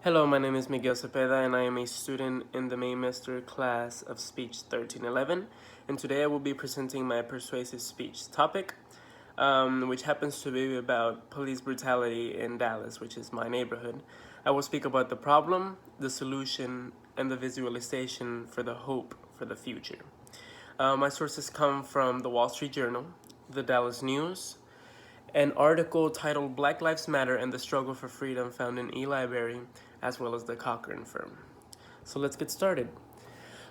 Hello, my name is Miguel Cepeda and I am a student in the Master class of Speech 1311, and today I will be presenting my persuasive speech topic, which happens to be about police brutality in Dallas, which is my neighborhood. I will speak about the problem, the solution, and the visualization for the hope for the future. My sources come from the Wall Street Journal, the Dallas News, an article titled Black Lives Matter and the Struggle for Freedom found in e-library, as well as the Cochrane firm. So let's get started.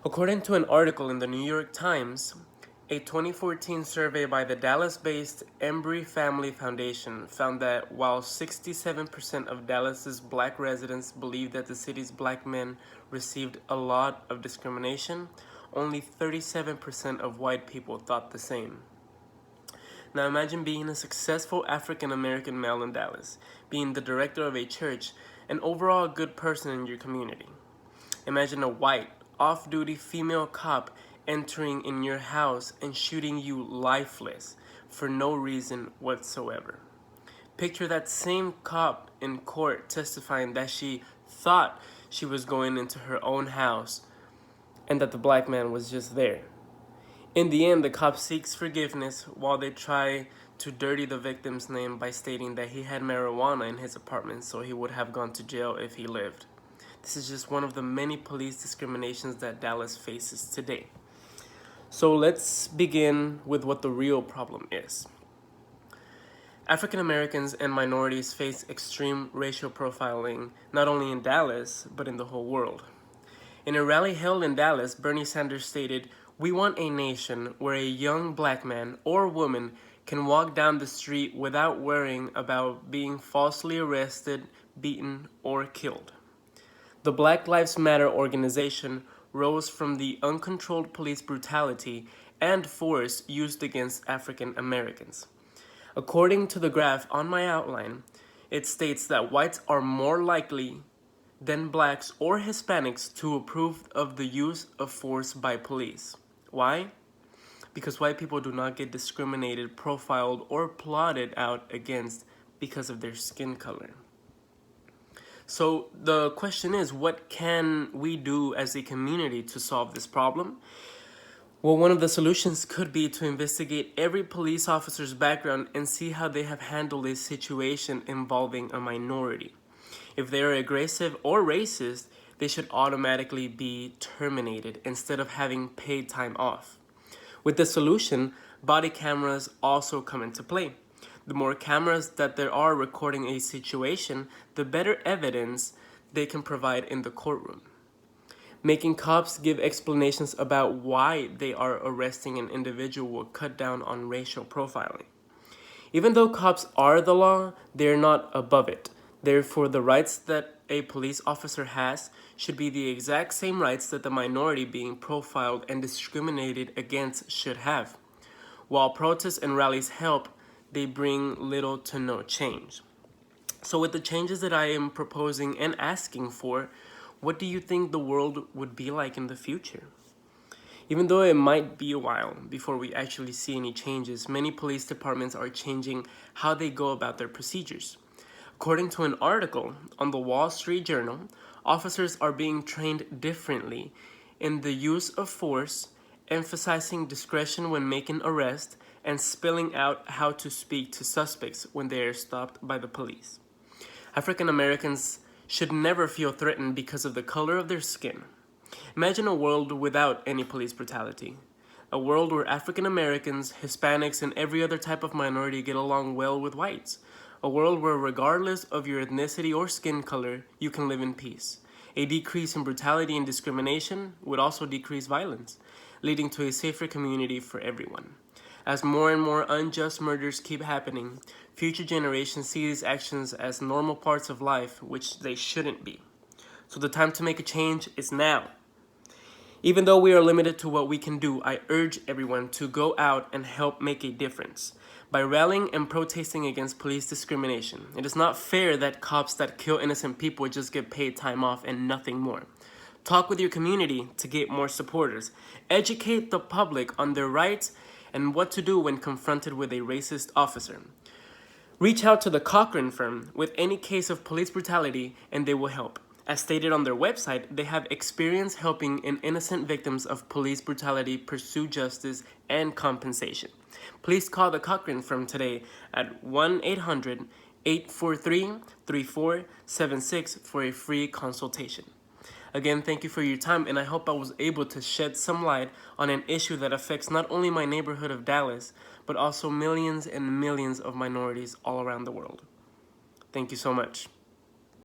According to an article in the New York Times, a 2014 survey by the Dallas-based Embry Family Foundation found that while 67% of Dallas's black residents believed that the city's black men received a lot of discrimination, only 37% of white people thought the same. Now imagine being a successful African-American male in Dallas, being the director of a church, and overall a good person in your community. Imagine a white, off-duty female cop entering in your house and shooting you lifeless for no reason whatsoever. Picture that same cop in court testifying that she thought she was going into her own house and that the black man was just there. In the end, the cop seeks forgiveness while they try to dirty the victim's name by stating that he had marijuana in his apartment, so he would have gone to jail if he lived. This is just one of the many police discriminations that Dallas faces today. So let's begin with what the real problem is. African Americans and minorities face extreme racial profiling, not only in Dallas, but in the whole world. In a rally held in Dallas, Bernie Sanders stated, "We want a nation where a young black man or woman can walk down the street without worrying about being falsely arrested, beaten, or killed." The Black Lives Matter organization rose from the uncontrolled police brutality and force used against African Americans. According to the graph on my outline, it states that whites are more likely than blacks or Hispanics to approve of the use of force by police. Why? Because white people do not get discriminated, profiled, or plotted out against because of their skin color. So the question is, what can we do as a community to solve this problem? Well, one of the solutions could be to investigate every police officer's background and see how they have handled a situation involving a minority. If they are aggressive or racist, they should automatically be terminated instead of having paid time off. With the solution, body cameras also come into play. The more cameras that there are recording a situation, the better evidence they can provide in the courtroom. Making cops give explanations about why they are arresting an individual will cut down on racial profiling. Even though cops are the law, they are not above it. Therefore, the rights that a police officer has should be the exact same rights that the minority being profiled and discriminated against should have. While protests and rallies help, they bring little to no change. So with the changes that I am proposing and asking for, what do you think the world would be like in the future? Even though it might be a while before we actually see any changes, many police departments are changing how they go about their procedures. According to an article on the Wall Street Journal, officers are being trained differently in the use of force, emphasizing discretion when making arrests, and spelling out how to speak to suspects when they are stopped by the police. African Americans should never feel threatened because of the color of their skin. Imagine a world without any police brutality. A world where African Americans, Hispanics, and every other type of minority get along well with whites. A world where regardless of your ethnicity or skin color, you can live in peace. A decrease in brutality and discrimination would also decrease violence, leading to a safer community for everyone. As more and more unjust murders keep happening, future generations see these actions as normal parts of life, which they shouldn't be. So the time to make a change is now. Even though we are limited to what we can do, I urge everyone to go out and help make a difference by rallying and protesting against police discrimination. It is not fair that cops that kill innocent people just get paid time off and nothing more. Talk with your community to get more supporters. Educate the public on their rights and what to do when confronted with a racist officer. Reach out to the Cochrane firm with any case of police brutality and they will help. As stated on their website, they have experience helping innocent victims of police brutality pursue justice and compensation. Please call the Cochrane Firm today at 1-800-843-3476 for a free consultation. Again, thank you for your time, and I hope I was able to shed some light on an issue that affects not only my neighborhood of Dallas, but also millions and millions of minorities all around the world. Thank you so much.